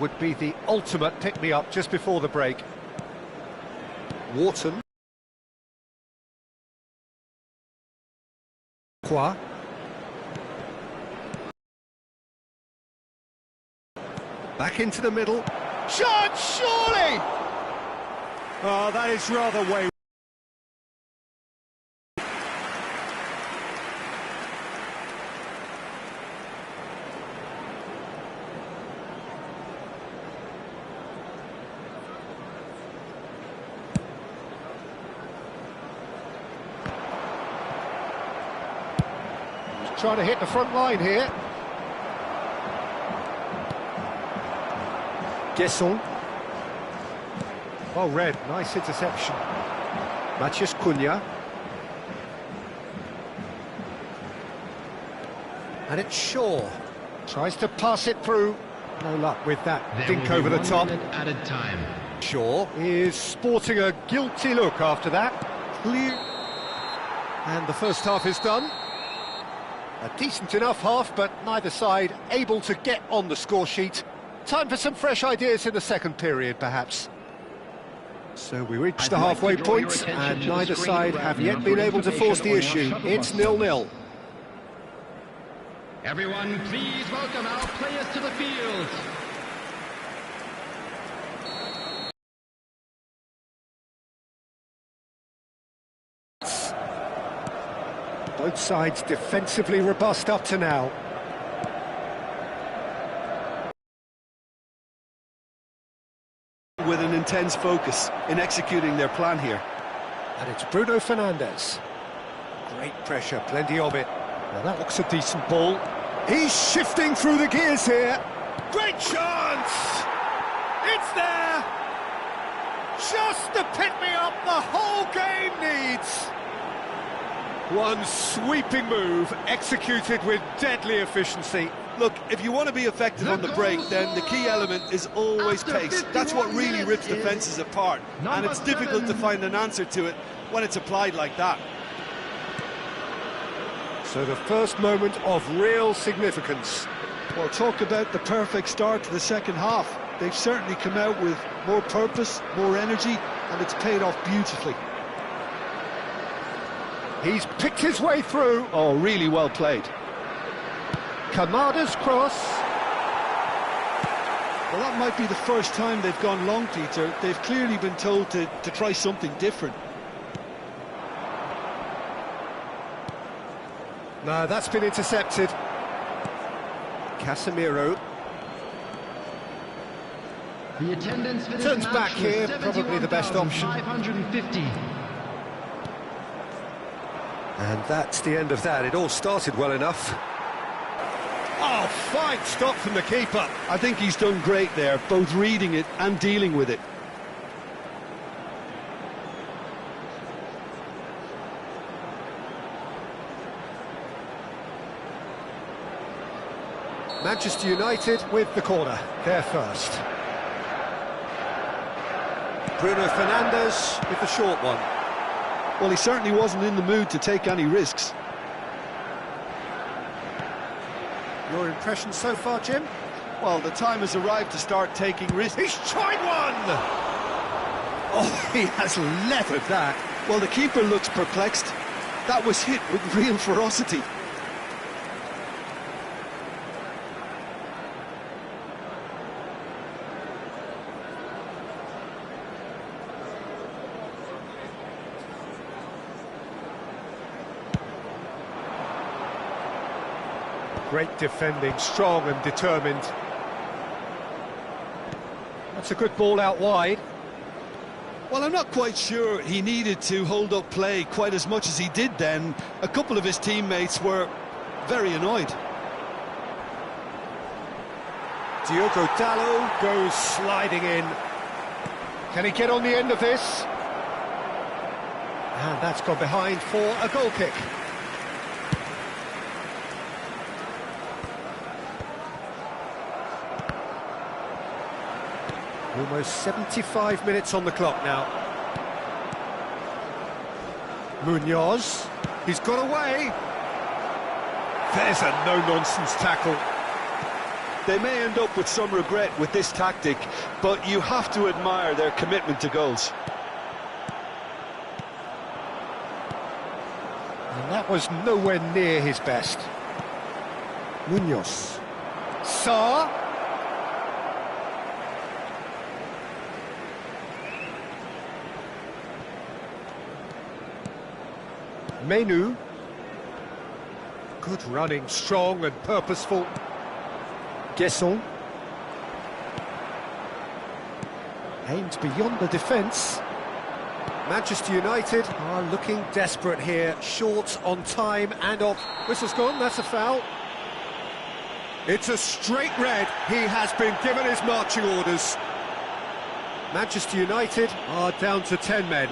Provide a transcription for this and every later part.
would be the ultimate pick-me-up just before the break. Wharton. Qua. Back into the middle. Shot, surely! Oh, that is rather wayward. Trying to hit the front line here. Gesson. Well read, nice interception. Matheus Cunha. And it's Shaw. Tries to pass it through. No luck with that. Dink over the top. Added time. Shaw is sporting a guilty look after that. Clear. And the first half is done. A decent enough half, but neither side able to get on the score sheet. Time for some fresh ideas in the second period, perhaps. So we reach the halfway point, and neither side have yet been able to force the issue. It's 0-0. Everyone, please welcome our players to the field. Both sides defensively robust up to now. With an intense focus in executing their plan here. And it's Bruno Fernandes. Great pressure, plenty of it. Now that looks a decent ball. He's shifting through the gears here. Great chance! It's there! Just the pick-me-up the whole game needs. One sweeping move, executed with deadly efficiency. Look, if you want to be effective on the break, then the key element is always pace. That's what really rips defences apart, and it's difficult to find an answer to it when it's applied like that. So the first moment of real significance. Well, talk about the perfect start to the second half. They've certainly come out with more purpose, more energy, and it's paid off beautifully. He's picked his way through. Oh, really well played. Kamada's cross. Well, that might be the first time they've gone long, Peter. They've clearly been told to try something different. No, that's been intercepted. Casemiro. The attendance for this Turns match back here, probably the best option. 550. And that's the end of that. It all started well enough. Oh, fine stop from the keeper. I think he's done great there, both reading it and dealing with it. Manchester United with the corner. They're first. Bruno Fernandes with the short one. Well, he certainly wasn't in the mood to take any risks. Your impression so far, Jim? Well, the time has arrived to start taking risks. He's tried one! Oh, he has leathered that. Well, the keeper looks perplexed. That was hit with real ferocity. Great defending, strong and determined. That's a good ball out wide. Well, I'm not quite sure he needed to hold up play quite as much as he did then. A couple of his teammates were very annoyed. Diogo Dalot goes sliding in. Can he get on the end of this? And that's gone behind for a goal kick. Almost 75 minutes on the clock now. Munoz, he's got away. There's a no-nonsense tackle. They may end up with some regret with this tactic, but you have to admire their commitment to goals. And that was nowhere near his best. Munoz. Sarr. Menu. Good running, strong and purposeful. Guesson. Aimed beyond the defence. Manchester United are looking desperate here, short on time and off. Whistle's gone, that's a foul. It's a straight red. He has been given his marching orders. Manchester United are down to 10 men.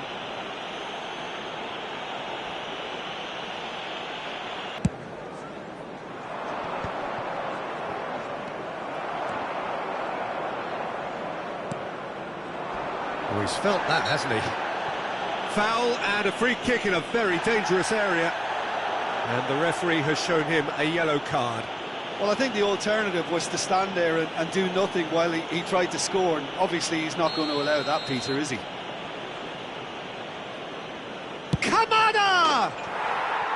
Oh, he's felt that, hasn't he? Foul and a free kick in a very dangerous area. And the referee has shown him a yellow card. Well, I think the alternative was to stand there and do nothing while he tried to score, and obviously he's not going to allow that, Peter, is he? Kamada!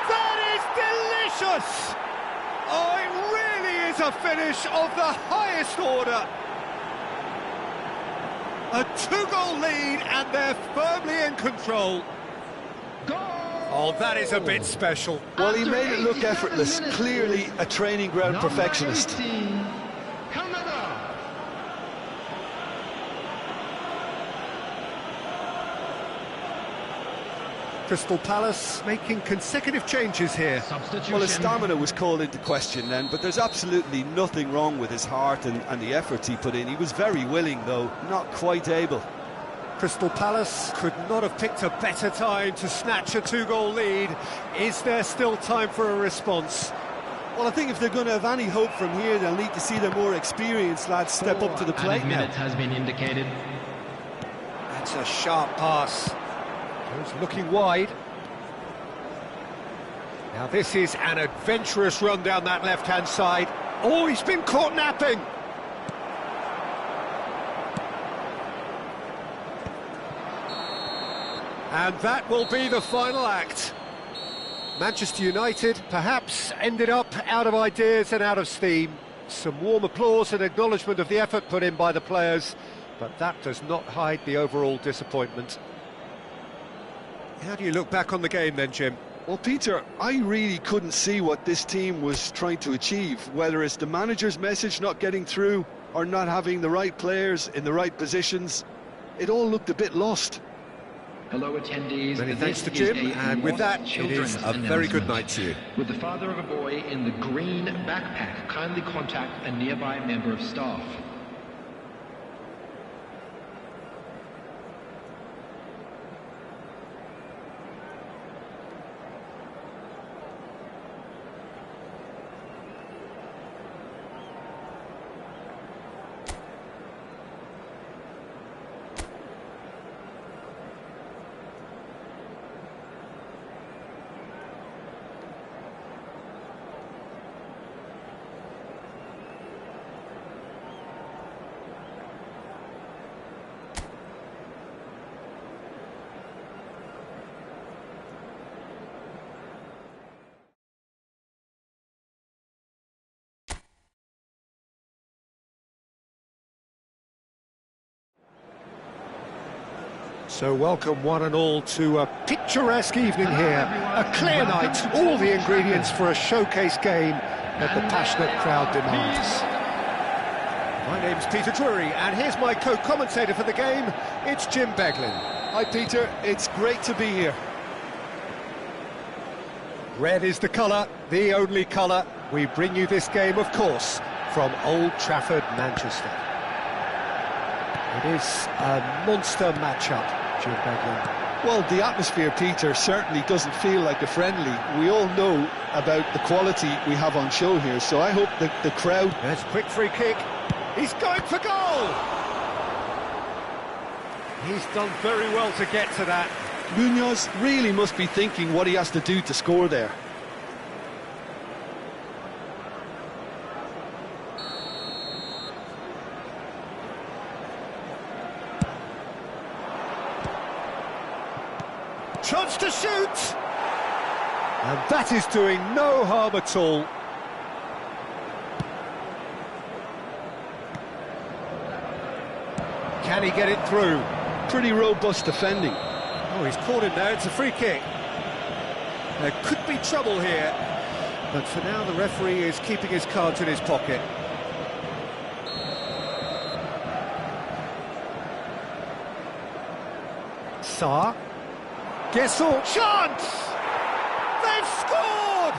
That is delicious! Oh, it really is a finish of the highest order. A two-goal lead, and they're firmly in control. Oh, that is a bit special. Well, he made it look effortless. Clearly a training ground perfectionist. Crystal Palace making consecutive changes here. Well, his stamina was called into question then, but there's absolutely nothing wrong with his heart and the efforts he put in. He was very willing, though, not quite able. Crystal Palace could not have picked a better time to snatch a two-goal lead. Is there still time for a response? Well, I think if they're going to have any hope from here, they'll need to see the more experienced lads step up to the plate now. Minutes has been indicated. That's a sharp pass. Goes looking wide. Now this is an adventurous run down that left-hand side. Oh, he's been caught napping. And that will be the final act. Manchester United perhaps ended up out of ideas and out of steam. Some warm applause and acknowledgement of the effort put in by the players, but that does not hide the overall disappointment. How do you look back on the game then, Jim? Well, Peter, I really couldn't see what this team was trying to achieve, whether it's the manager's message not getting through or not having the right players in the right positions. It all looked a bit lost. Hello, attendees. Many thanks to Jim, and with that, it is a very good night to you. With the father of a boy in the green backpack, kindly contact a nearby member of staff. So welcome one and all to a picturesque evening here, a clear night, all the ingredients for a showcase game that the passionate crowd demands. My name's Peter Drury, and here's my co-commentator for the game, it's Jim Beglin. Hi Peter, it's great to be here. Red is the colour, the only colour. We bring you this game, of course, from Old Trafford, Manchester. It is a monster matchup, Jim Beglin. Well, the atmosphere, Peter, certainly doesn't feel like a friendly. We all know about the quality we have on show here, so I hope that the crowd... There's a quick free kick. He's going for goal! He's done very well to get to that. Munoz really must be thinking what he has to do to score there. chance to shoot! And that is doing no harm at all. Can he get it through? Pretty robust defending. Oh, he's caught him there, it's a free kick. There could be trouble here, but for now the referee is keeping his cards in his pocket. Sarr. Gessel. Chance! They've scored!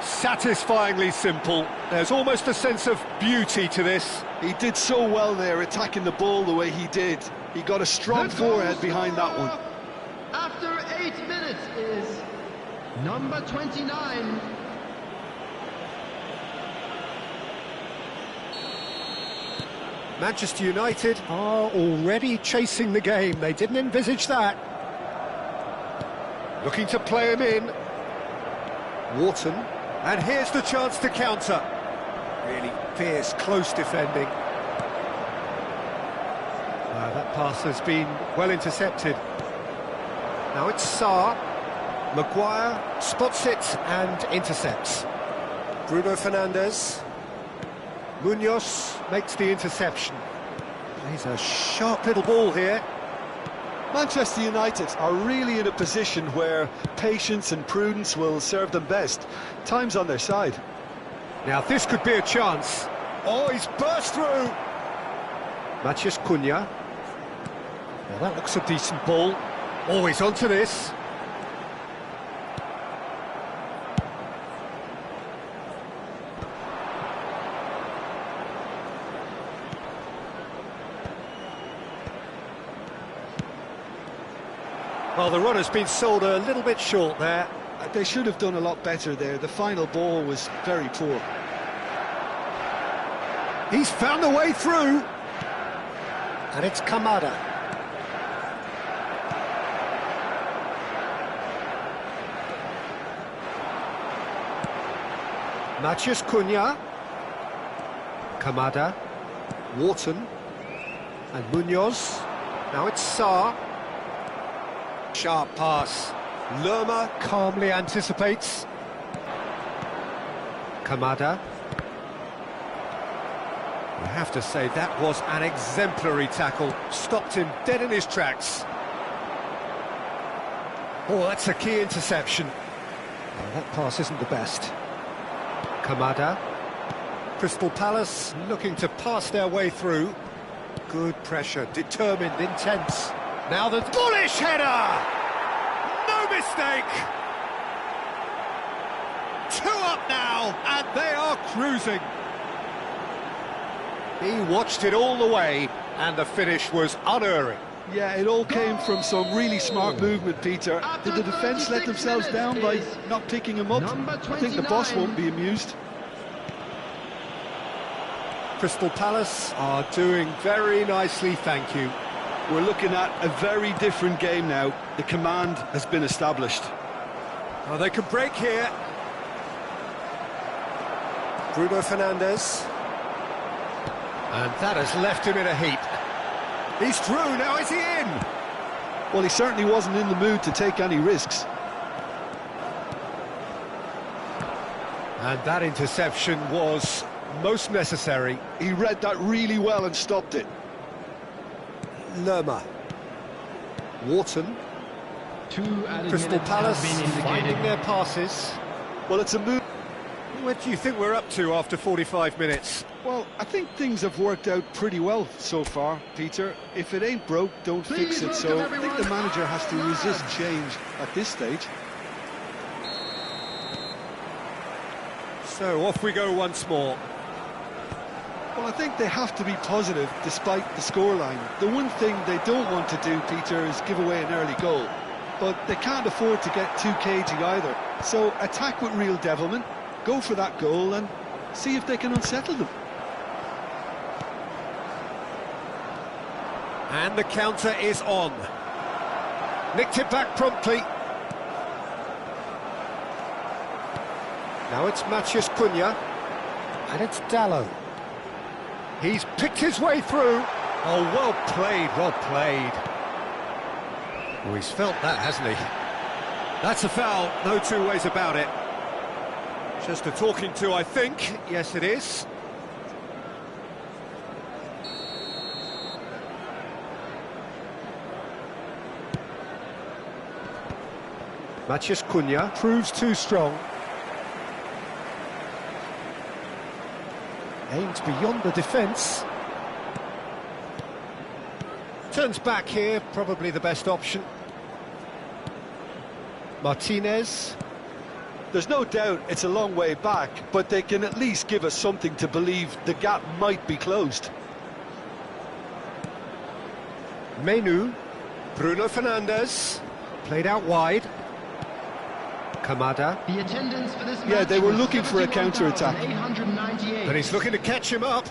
Satisfyingly simple. There's almost a sense of beauty to this. He did so well there, attacking the ball the way he did. He got a strong forehead behind that one. After 8 minutes is number 29. Manchester United are already chasing the game. They didn't envisage that. Looking to play him in. Wharton. And here's the chance to counter. Really fierce, close defending. That pass has been well intercepted. Now it's Sarr. Maguire spots it and intercepts. Bruno Fernandes. Munoz makes the interception. He's a sharp little ball here. Manchester United are really in a position where patience and prudence will serve them best. Time's on their side. Now this could be a chance. Oh, he's burst through. Matheus Cunha. Now that looks a decent ball. Oh, he's onto this. Well, the run has been sold a little bit short there. They should have done a lot better there. The final ball was very poor. He's found a way through. And it's Kamada. Matheus Cunha. Kamada. Wharton. And Munoz. Now it's Sarr. Sharp pass. Lerma calmly anticipates. Kamada. You have to say that was an exemplary tackle. Stopped him dead in his tracks. Oh, that's a key interception. Well, that pass isn't the best. Kamada. Crystal Palace looking to pass their way through. Good pressure, determined, intense. Now the bullish header! No mistake! 2 up now, and they are cruising. He watched it all the way, and the finish was unerring. Yeah, it all came from some really smart movement, Peter. Did the defence let themselves down by not picking him up? I think the boss won't be amused. Crystal Palace are doing very nicely, thank you. We're looking at a very different game now. The command has been established. Oh, they could break here. Bruno Fernandes. And that has left him in a heap. He's through, now is he in? Well, he certainly wasn't in the mood to take any risks. And that interception was most necessary. He read that really well and stopped it. Lerma. Wharton. Crystal Palace finding their passes. Well, it's a move. What do you think we're up to after 45 minutes? Well, I think things have worked out pretty well so far, Peter. If it ain't broke, don't fix it. So I think the manager has to resist change at this stage. So off we go once more. Well, I think they have to be positive despite the scoreline. The one thing they don't want to do, Peter, is give away an early goal. But they can't afford to get too cagey either. So attack with real devilment, go for that goal and see if they can unsettle them. And the counter is on. Nicked it back promptly. Now it's Matheus Cunha. And it's Dalot. He's picked his way through. Oh, well played, well played. Well, he's felt that, hasn't he? That's a foul, no two ways about it. Just a talking to, I think. Yes, it is. Maciej Cunha proves too strong. Aims beyond the defence. Turns back here, probably the best option. Martinez. There's no doubt it's a long way back, but they can at least give us something to believe the gap might be closed. Menu. Bruno Fernandes. Played out wide. Kamada. The attendance for this Yeah, match they were was looking for a counter-attack. 71,898. But he's looking to catch him up.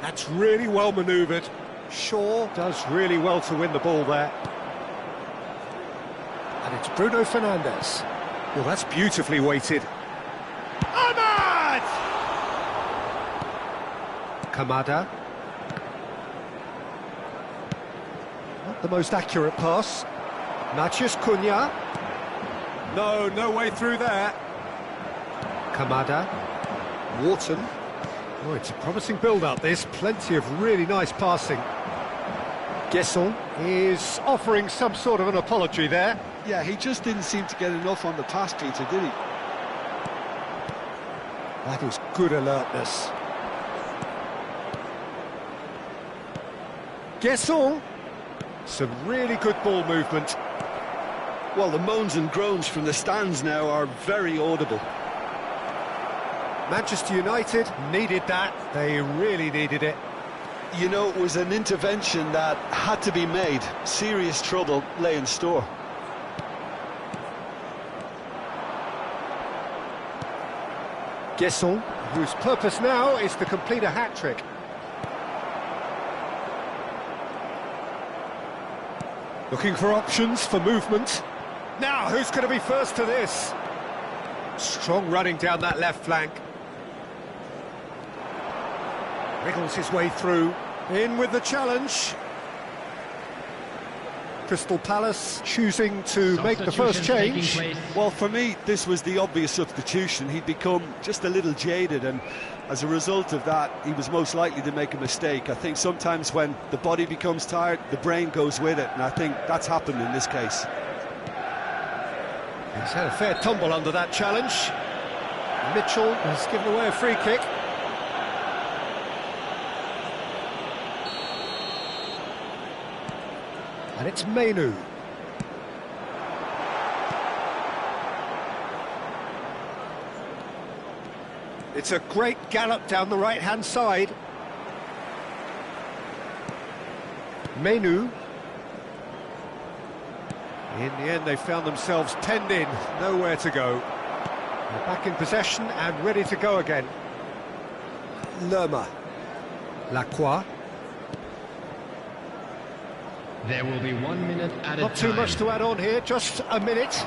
That's really well manoeuvred. Shaw does really well to win the ball there. And it's Bruno Fernandes. Well, that's beautifully weighted. Ahmad! Kamada. Not the most accurate pass. Maciej Cunha. No way through there. Kamada. Wharton. Oh, it's a promising build-up, this. Plenty of really nice passing. Gesson is offering some sort of an apology there. Yeah, he just didn't seem to get enough on the pass, Peter, did he? That is good alertness. Gesson. Some really good ball movement. Well, the moans and groans from the stands now are very audible. Manchester United needed that. They really needed it. You know, it was an intervention that had to be made. Serious trouble lay in store. Gesson, whose purpose now is to complete a hat-trick. Looking for options for movement. Now, who's going to be first to this? Strong running down that left flank. Wriggles his way through. In with the challenge. Crystal Palace choosing to make the first change. Well, for me, this was the obvious substitution. He'd become just a little jaded, and as a result of that, he was most likely to make a mistake. I think sometimes when the body becomes tired, the brain goes with it, and I think that's happened in this case. He's had a fair tumble under that challenge. Mitchell has given away a free kick. And it's Menu. It's a great gallop down the right-hand side. Menu. In the end, they found themselves penned in, nowhere to go. They're back in possession and ready to go again. Lerma. Lacroix. There will be 1 minute at a time. Not too much to add on here, just a minute.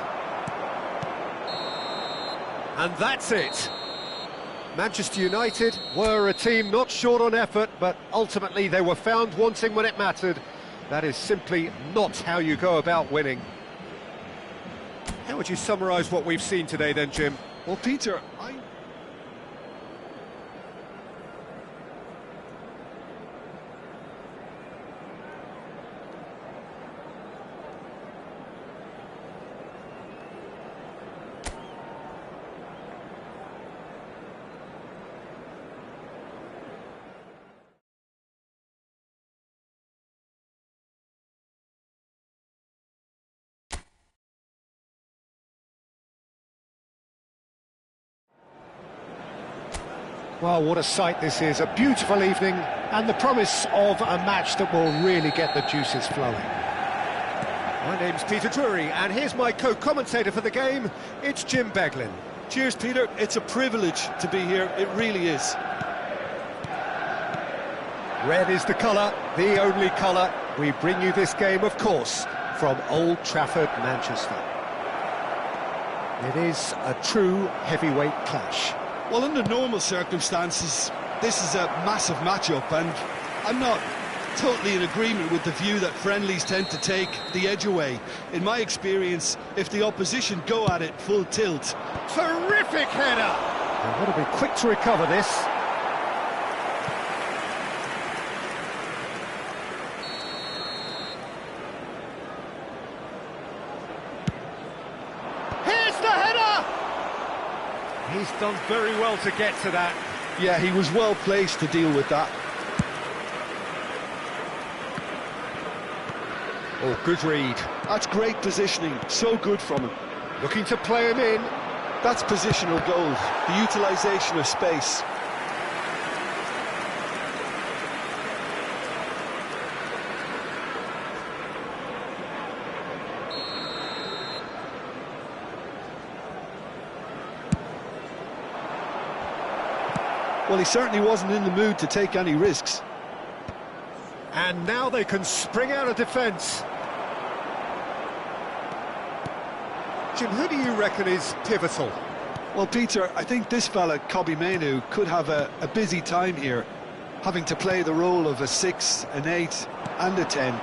And that's it. Manchester United were a team not short on effort, but ultimately they were found wanting when it mattered. That is simply not how you go about winning. How would you summarise what we've seen today then, Jim? Well, Peter, Well, what a sight this is. A beautiful evening and the promise of a match that will really get the juices flowing. My name's Peter Drury, and here's my co-commentator for the game. It's Jim Beglin. cheers, Peter. It's a privilege to be here. It really is. Red is the colour, the only colour. We bring you this game, of course, from Old Trafford, Manchester. It is a true heavyweight clash. Well, under normal circumstances, this is a massive matchup, and I'm not totally in agreement with the view that friendlies tend to take the edge away. In my experience, if the opposition go at it full tilt... Terrific header! And got to be quick to recover this. Here's the header! He's done very well to get to that. Yeah, he was well placed to deal with that. Oh, good read. That's great positioning, so good from him. Looking to play him in. That's positional goal, the utilisation of space. Well, he certainly wasn't in the mood to take any risks. And now they can spring out of defence. Jim, who do you reckon is pivotal? Well, Peter, I think this fella, Kobbie Mainoo, could have a busy time here, having to play the role of a 6, an 8 and a 10.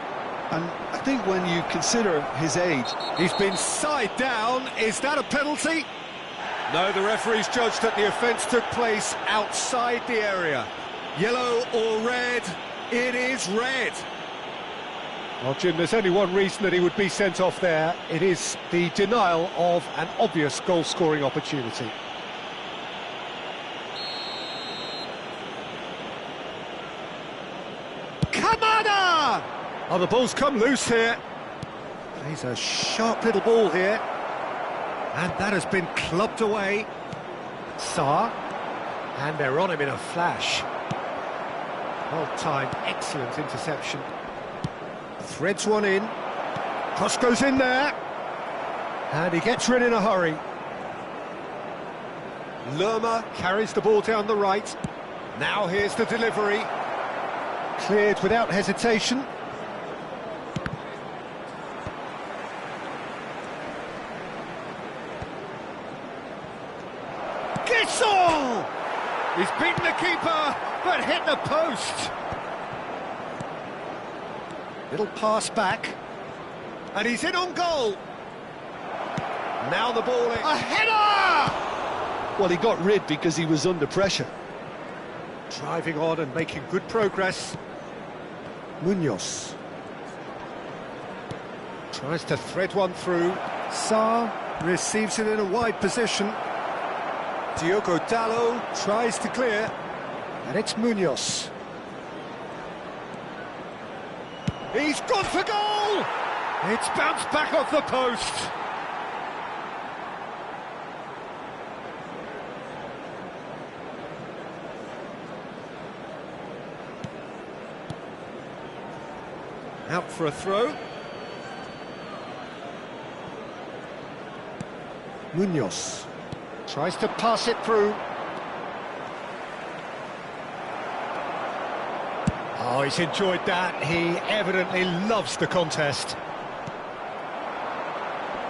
And I think when you consider his age... He's been side down. Is that a penalty? No, the referee's judged that the offence took place outside the area. Yellow or red? It is red. Well, Jim, there's only one reason that he would be sent off there. It is the denial of an obvious goal-scoring opportunity. Kamada! Oh, the ball's come loose here. Plays a sharp little ball here. And that has been clubbed away. Sarr. And they're on him in a flash. Well-timed, excellent interception. Threads one in. Cross goes in there. And he gets rid in a hurry. Lerma carries the ball down the right. Now here's the delivery. Cleared without hesitation. Gissel! He's beaten the keeper, but hit the post. Little pass back. And he's in on goal. Now the ball in. A header! Well, he got rid because he was under pressure. Driving on and making good progress. Munoz. Tries to thread one through. Sarr receives it in a wide position. Diogo Dalot tries to clear. And it's Munoz. He's gone for goal! It's bounced back off the post. Out for a throw. Munoz tries to pass it through. Oh, he's enjoyed that. He evidently loves the contest.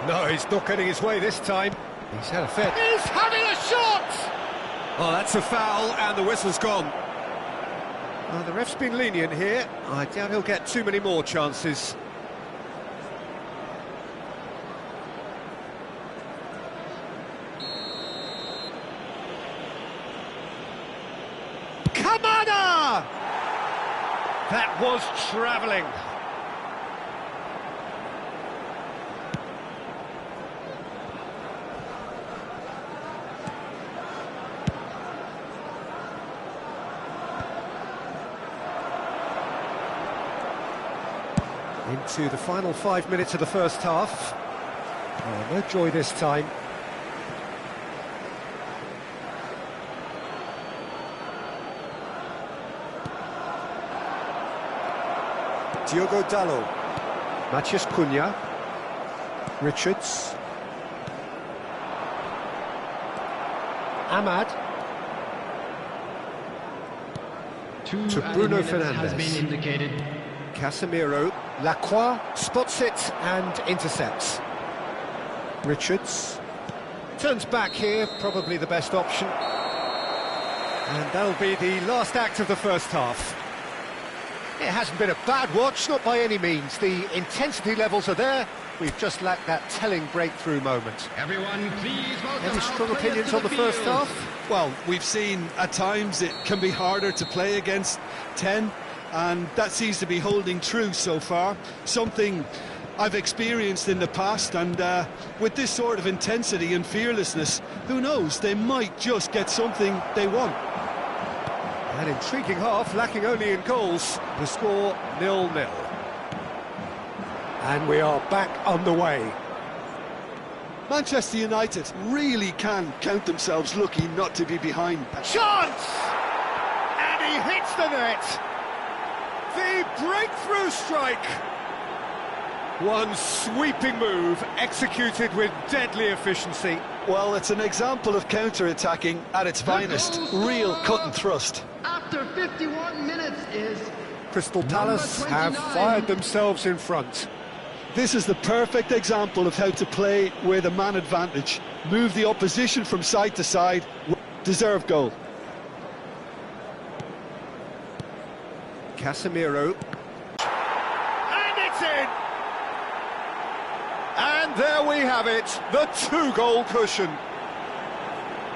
No, he's not getting his way this time. He's had a fit. He's having a shot! Oh, that's a foul, and the whistle's gone. The ref's been lenient here. I doubt he'll get too many more chances. Kamada! That was travelling. Into the final 5 minutes of the first half. Oh, no joy this time. Diogo Dalot. Matheus Cunha. Richards. Ahmad. To Bruno Fernandes. Has been indicated. Casemiro. Lacroix spots it and intercepts. Richards. Turns back here, probably the best option. And that'll be the last act of the first half. It hasn't been a bad watch, not by any means. The intensity levels are there. We've just lacked that telling breakthrough moment. Everyone, please welcome Any our strong players opinions to on the the first field. half? Well, we've seen at times it can be harder to play against 10, and that seems to be holding true so far. Something I've experienced in the past, and with this sort of intensity and fearlessness, who knows, they might just get something they want. An intriguing half, lacking only in goals. The score 0-0. And we are back underway. Manchester United really can count themselves lucky not to be behind. Chance! And he hits the net. The breakthrough strike. One sweeping move, executed with deadly efficiency. Well, it's an example of counter-attacking at its finest. Real cut and thrust. After 51 minutes is Crystal Palace Number have 29. fired themselves in front. This is the perfect example of how to play with a man advantage. Move the opposition from side to side. Deserved goal. Casemiro. And it's in! And there we have it, the two-goal cushion.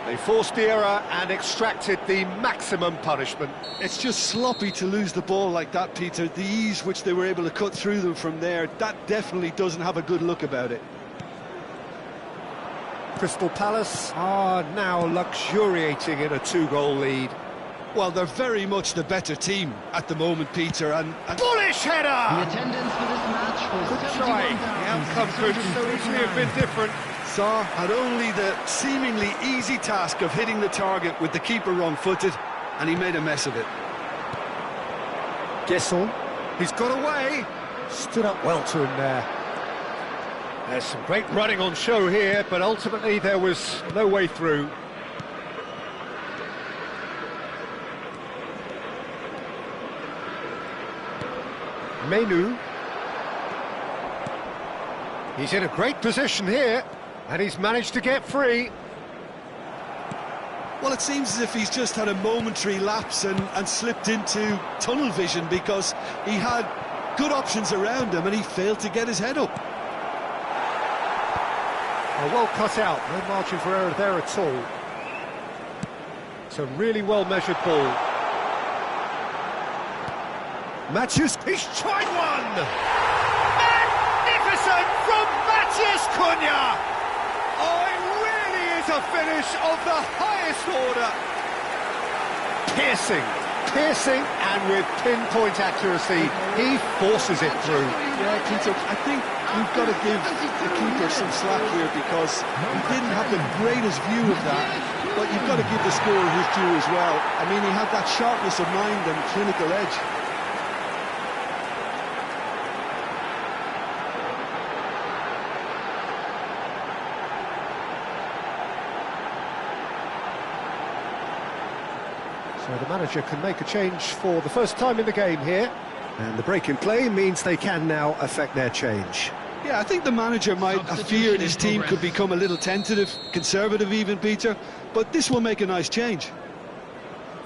They forced the error and extracted the maximum punishment. It's just sloppy to lose the ball like that, Peter. The ease which they were able to cut through them from there, that definitely doesn't have a good look about it. Crystal Palace are now luxuriating in a two-goal lead. Well, they're very much the better team at the moment, Peter, and Bullish the header! attendance for this match was Good try. The outcome could so easily have been different. Sarr had only the seemingly easy task of hitting the target with the keeper wrong-footed, and he made a mess of it. Gesson, he's got away. Stood up well to him there. There's some great running on show here, but ultimately there was no way through. Menu. He's in a great position here, and he's managed to get free. Well, it seems as if he's just had a momentary lapse and slipped into tunnel vision, because he had good options around him and he failed to get his head up. Oh, well cut out, no margin for error there at all. It's a really well-measured ball. Matthews, he's tried one! Magnificent from Matheus Cunha! Oh, it really is a finish of the highest order. Piercing, and with pinpoint accuracy, he forces it through. Yeah, Peter, I think we've got to give the keeper some slack here, because he didn't have the greatest view of that, but you've got to give the scorer his due as well. I mean, he had that sharpness of mind and clinical edge. So the manager can make a change for the first time in the game here. And the break in play means they can now affect their change. Yeah, I think the manager might have feared his team could become a little tentative, conservative even, Peter, but this will make a nice change.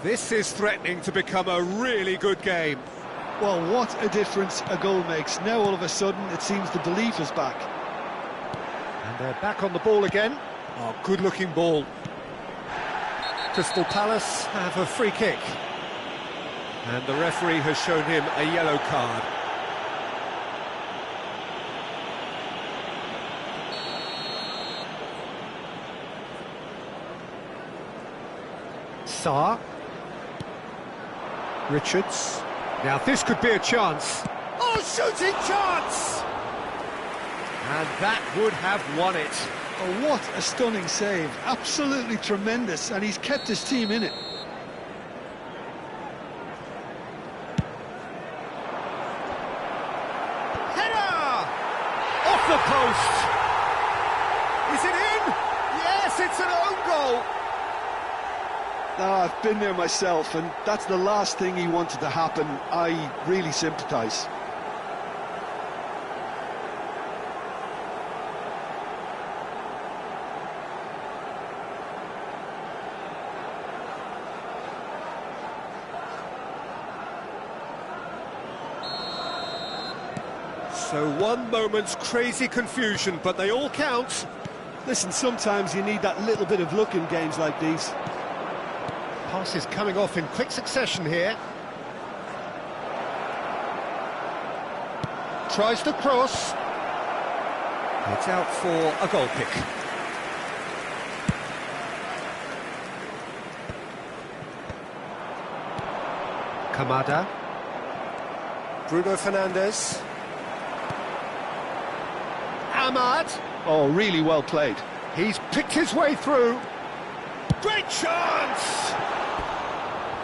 This is threatening to become a really good game. Well, what a difference a goal makes. Now all of a sudden it seems the belief is back. And they're back on the ball again. Oh, good-looking ball. Crystal Palace have a free kick. And the referee has shown him a yellow card. Sarr. Richards. Now this could be a chance. Oh, shooting chance! And that would have won it. Oh, what a stunning save. Absolutely tremendous, and he's kept his team in it. Header! Off the post! Is it in? Yes, it's an own goal! I've been there myself, and that's the last thing he wanted to happen. I really sympathise. So one moment's crazy confusion, but they all count. Listen, sometimes you need that little bit of luck in games like these. Passes coming off in quick succession here. Tries to cross. It's out for a goal kick. Kamada. Bruno Fernandes. Ahmad. Oh, really well played. He's picked his way through. Great chance!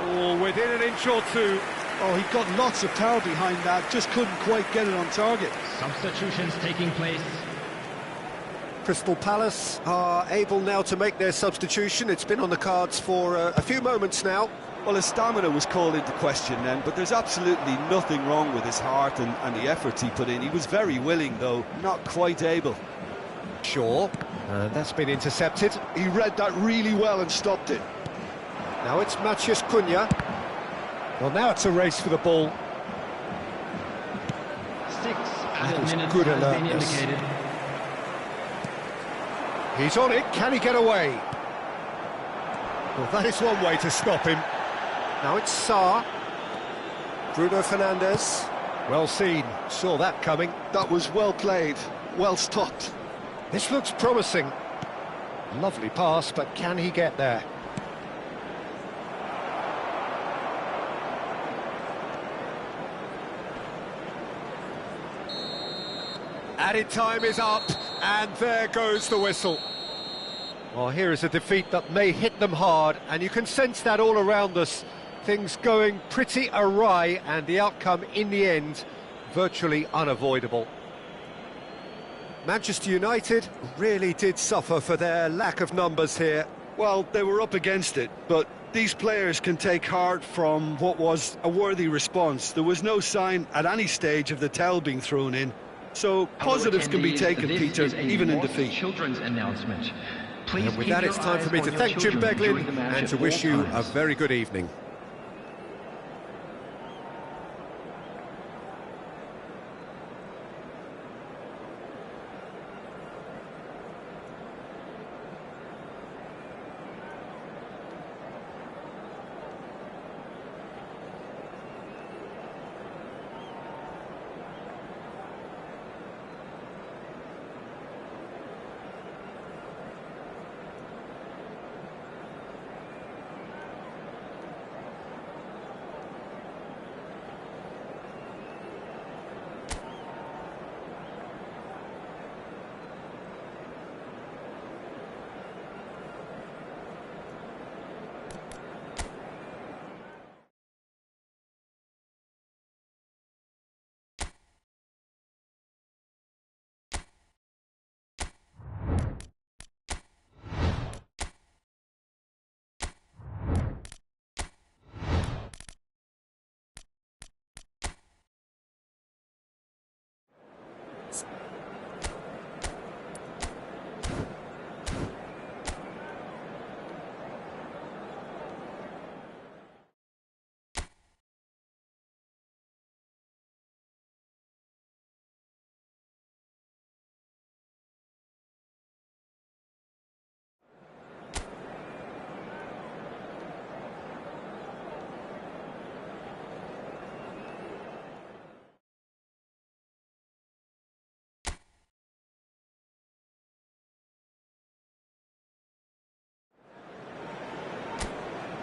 Oh, within an inch or two. Oh, he got lots of power behind that, just couldn't quite get it on target. Substitutions taking place. Crystal Palace are able now to make their substitution. It's been on the cards for a few moments now. Well, his stamina was called into question then, but there's absolutely nothing wrong with his heart and the efforts he put in. He was very willing, though, not quite able. Sure, and that's been intercepted. He read that really well and stopped it. Now it's Matheus Cunha. Well, now it's a race for the ball. 6 added minutes good has been alertness. indicated. He's on it, can he get away? Well, that is one way to stop him. Now it's Sarr. Bruno Fernandes. Well seen, saw that coming. That was well played, well stopped. This looks promising. Lovely pass, but can he get there? Added time is up, and there goes the whistle. Well, here is a defeat that may hit them hard, and you can sense that all around us. Things going pretty awry, and the outcome in the end virtually unavoidable. Manchester United really did suffer for their lack of numbers here. Well, they were up against it, but these players can take heart from what was a worthy response. There was no sign at any stage of the towel being thrown in. So positives can be taken, Peter, even in defeat. Children's announcement. Please And with that, it's time for me to thank Jim Beglin and to wish you a very good evening.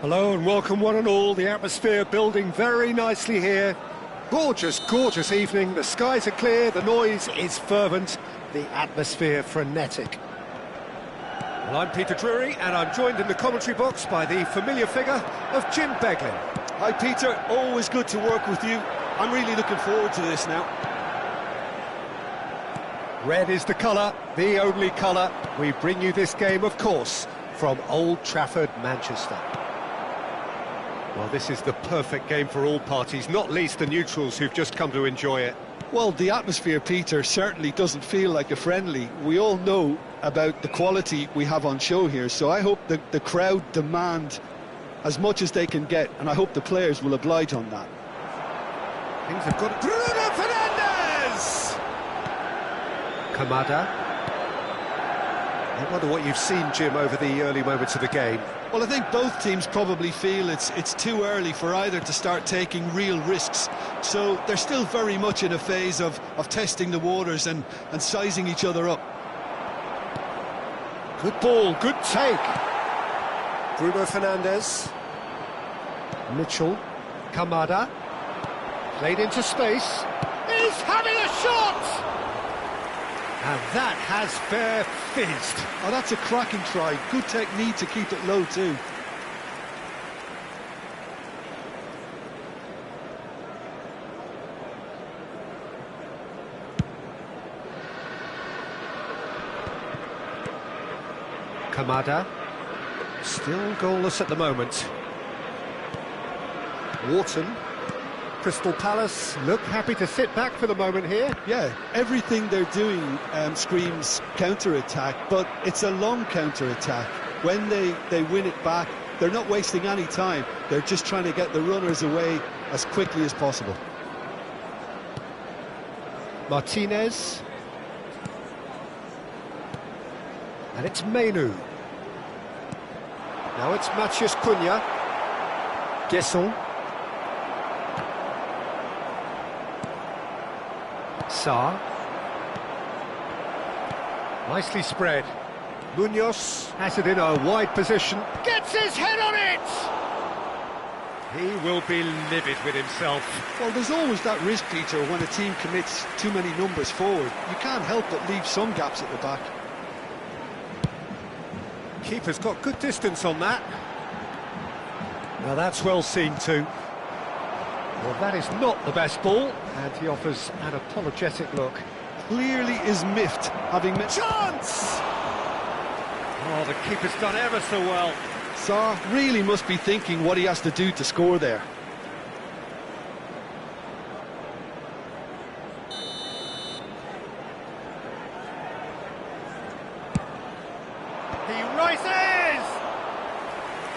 Hello and welcome one and all. The atmosphere building very nicely here. Gorgeous, gorgeous evening. The skies are clear, the noise is fervent, the atmosphere frenetic. Well, I'm Peter Drury and I'm joined in the commentary box by the familiar figure of Jim Beglin. Hi, Peter. Always good to work with you. I'm really looking forward to this now. Red is the colour, the only colour. We bring you this game, of course, from Old Trafford, Manchester. Well, this is the perfect game for all parties, not least the neutrals who've just come to enjoy it. Well, the atmosphere, Peter, certainly doesn't feel like a friendly. We all know about the quality we have on show here, so I hope that the crowd demand as much as they can get, and I hope the players will oblige on that. Things have got... Bruno Fernandes! Kamada. I wonder what you've seen, Jim, over the early moments of the game. Well, I think both teams probably feel it's too early for either to start taking real risks. So they're still very much in a phase of testing the waters and sizing each other up. Good ball, good take. Bruno Fernandes. Mitchell. Kamada. Played into space. He's having a shot! And that has fair fizzed. Oh, that's a cracking try. Good technique to keep it low too. Kamada. Still goalless at the moment. Wharton. Crystal Palace look happy to sit back for the moment here. Yeah, everything they're doing screams counter-attack, but it's a long counter-attack. When they win it back, they're not wasting any time. They're just trying to get the runners away as quickly as possible. Martinez. And it's Menu. Now it's Matheus Cunha. Gesson. Sarr. Nicely spread. Munoz has it in a wide position. Gets his head on it! He will be livid with himself. Well, there's always that risk, Peter, when a team commits too many numbers forward. You can't help but leave some gaps at the back. Keeper's got good distance on that. Now that's well seen too. Well, that is not the best ball, and he offers an apologetic look. Clearly is miffed, having met... Chance! Oh, the keeper's done ever so well. Sarr really must be thinking what he has to do to score there. He rises!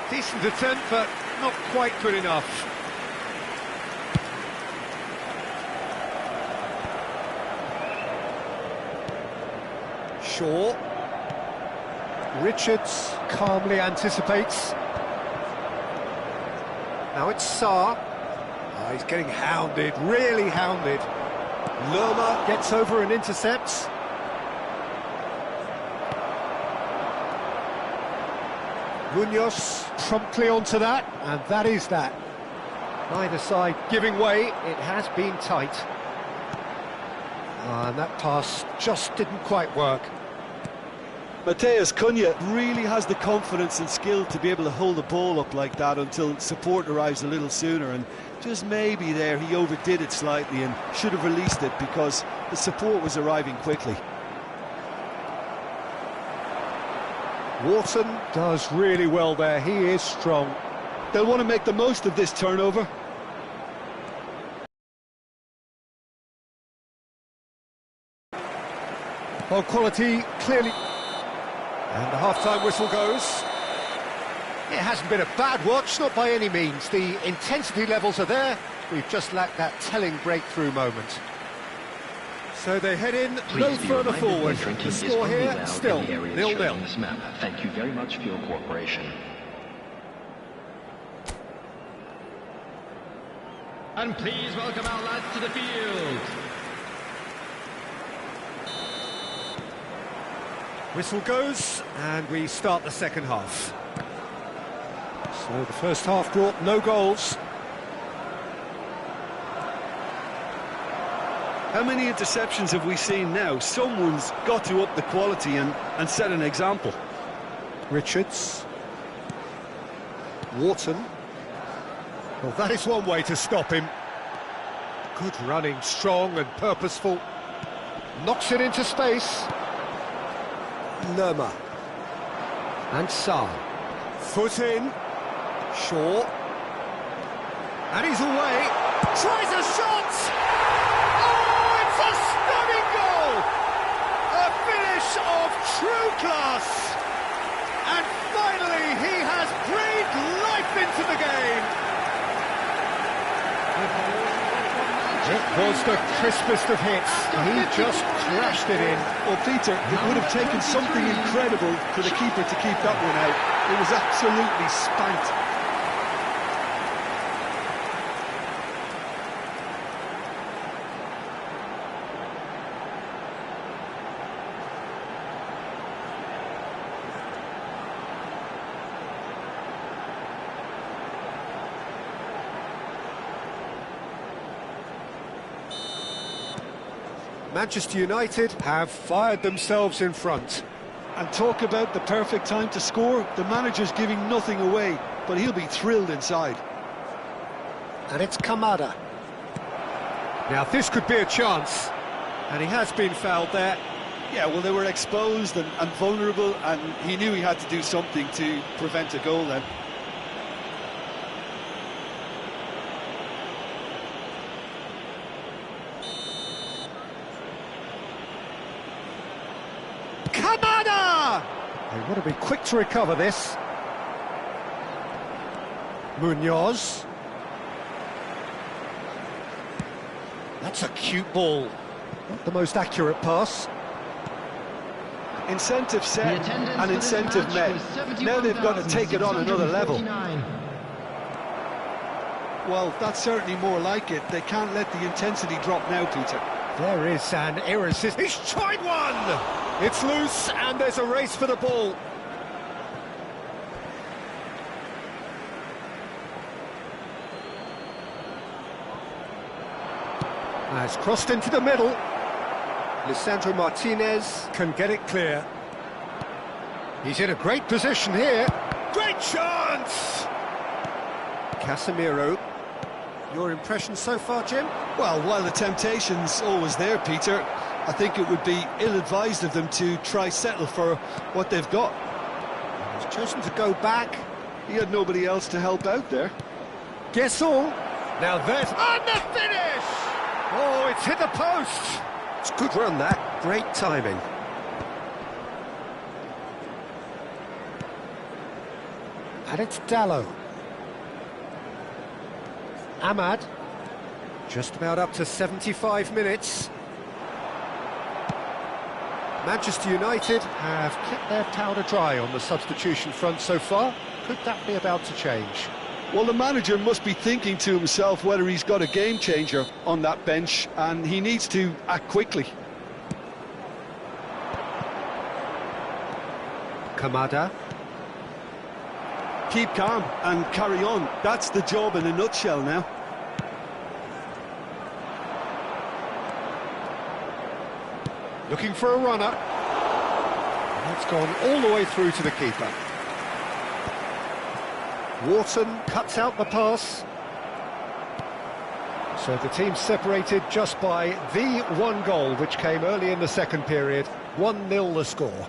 Decent attempt, but not quite good enough. Shaw. Richards calmly anticipates. Now it's Sarr. Oh, he's getting hounded, really hounded. Lerma gets over and intercepts. Munoz promptly onto that, and that is that. Neither side giving way, it has been tight. And that pass just didn't quite work. Matheus Cunha really has the confidence and skill to be able to hold the ball up like that until support arrives a little sooner, and just maybe there he overdid it slightly and should have released it because the support was arriving quickly. Wharton does really well there, he is strong. They'll want to make the most of this turnover. Well, quality clearly... And the half-time whistle goes. It hasn't been a bad watch, not by any means. The intensity levels are there. We've just lacked that telling breakthrough moment. So they head in no further forward. The score here, still 0-0. Thank you very much for your cooperation. And please welcome our lads to the field. Whistle goes, and we start the second half. So the first half brought no goals. How many interceptions have we seen now? Someone's got to up the quality and set an example. Richards. Wharton. Well, that is one way to stop him. Good running, strong and purposeful. Knocks it into space. Lerma. And Sarr. Foot in. Shaw. And he's away. Tries a shot! Oh, it's a stunning goal! A finish of true class! And finally, he has breathed life into the game! It was the crispest of hits. He just crashed it in. Well, Peter, it would have taken something incredible for the keeper to keep that one out. It was absolutely spanked. Manchester United have fired themselves in front. And talk about the perfect time to score. The manager's giving nothing away, but he'll be thrilled inside. And it's Kamada. Now this could be a chance. And he has been fouled there. Yeah, well, they were exposed and vulnerable, and he knew he had to do something to prevent a goal then. Kamada! They want to be quick to recover this. Munoz. That's a cute ball. Not the most accurate pass. Incentive set and incentive met. Now they've got to take it on another level. Well, that's certainly more like it. They can't let the intensity drop now, Peter. There is an irresistible. He's tried one! It's loose, and there's a race for the ball. Has crossed into the middle. Lisandro Martinez can get it clear. He's in a great position here. Great chance! Casemiro. Your impression so far, Jim? Well, while the temptation's always there, Peter, I think it would be ill-advised of them to try settle for what they've got. He's chosen to go back. He had nobody else to help out there. Guessall. Now there's... And the finish! Oh, it's hit the post! It's a good run, that. Great timing. And it's Dallo. Ahmad. Just about up to 75 minutes. Manchester United have kept their powder dry on the substitution front so far. Could that be about to change? Well, the manager must be thinking to himself whether he's got a game changer on that bench, and he needs to act quickly. Kamada. Keep calm and carry on. That's the job in a nutshell now. Looking for a runner. That's gone all the way through to the keeper. Wharton cuts out the pass. So the team separated just by the one goal, which came early in the second period. 1-0 the score.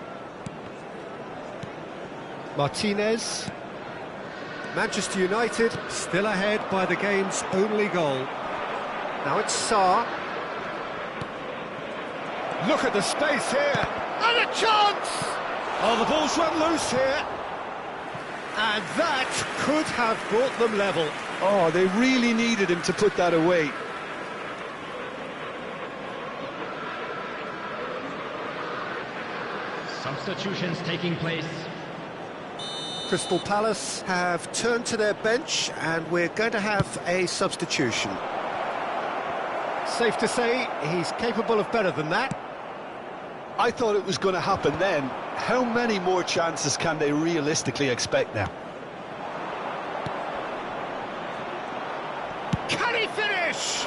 Martinez. Manchester United still ahead by the game's only goal. Now it's Sarr. Look at the space here. And a chance! Oh, the ball's run loose here. And that could have brought them level. Oh, they really needed him to put that away. Substitutions taking place. Crystal Palace have turned to their bench, and we're going to have a substitution. Safe to say he's capable of better than that. I thought it was going to happen then. How many more chances can they realistically expect now? Can he finish?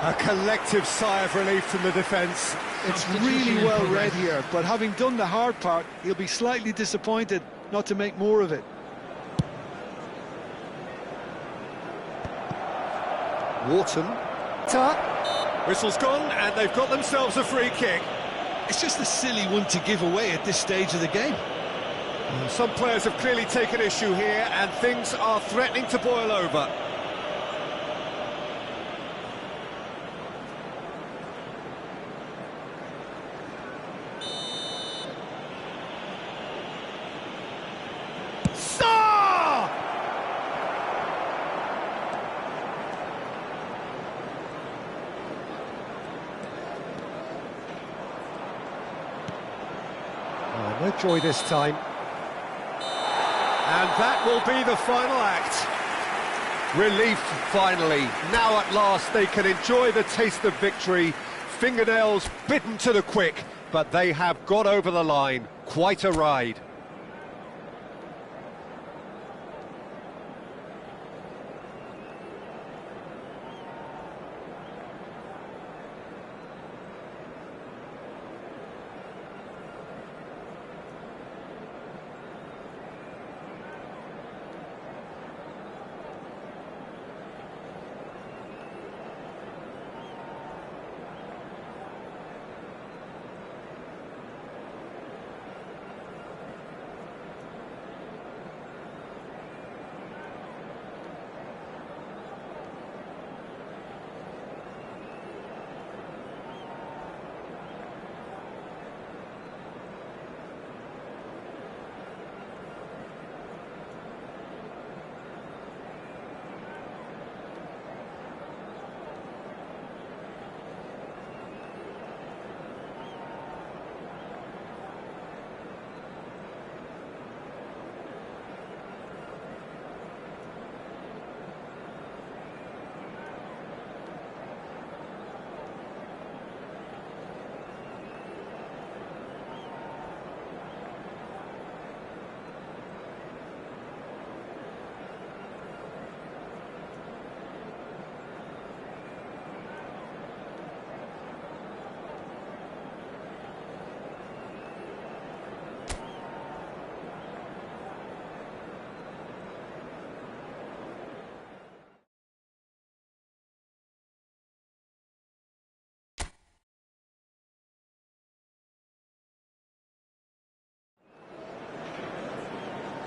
A collective sigh of relief from the defence. It's really well read here, but having done the hard part, he'll be slightly disappointed not to make more of it. Wharton. Whistle's gone, and they've got themselves a free kick. It's just a silly one to give away at this stage of the game. Some players have clearly taken issue here, and things are threatening to boil over. joy this time. And that will be the final act. Relief, finally. Now at last they can enjoy the taste of victory. Fingernails bitten to the quick, but they have got over the line. Quite a ride.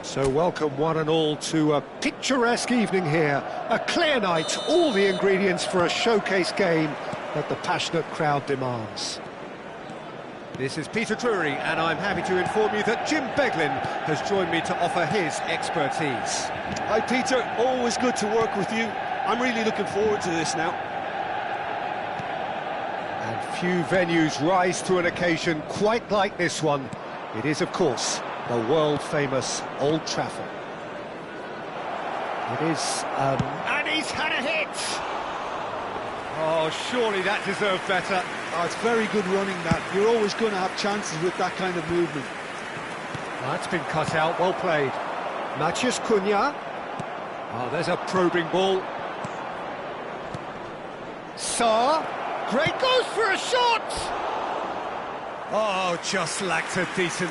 So welcome one and all to a picturesque evening here. A clear night, all the ingredients for a showcase game that the passionate crowd demands. This is Peter Drury, and I'm happy to inform you that Jim Beglin has joined me to offer his expertise. Hi Peter, always good to work with you. I'm really looking forward to this now. And few venues rise to an occasion quite like this one. It is, of course, the world-famous Old Trafford. It is, and he's had a hit! Oh, surely that deserved better. Oh, it's very good running, that. You're always going to have chances with that kind of movement. That's been cut out, well played. Matheus Cunha. Oh, there's a probing ball. Sarr. Great goes for a shot! Oh, just lacked a decent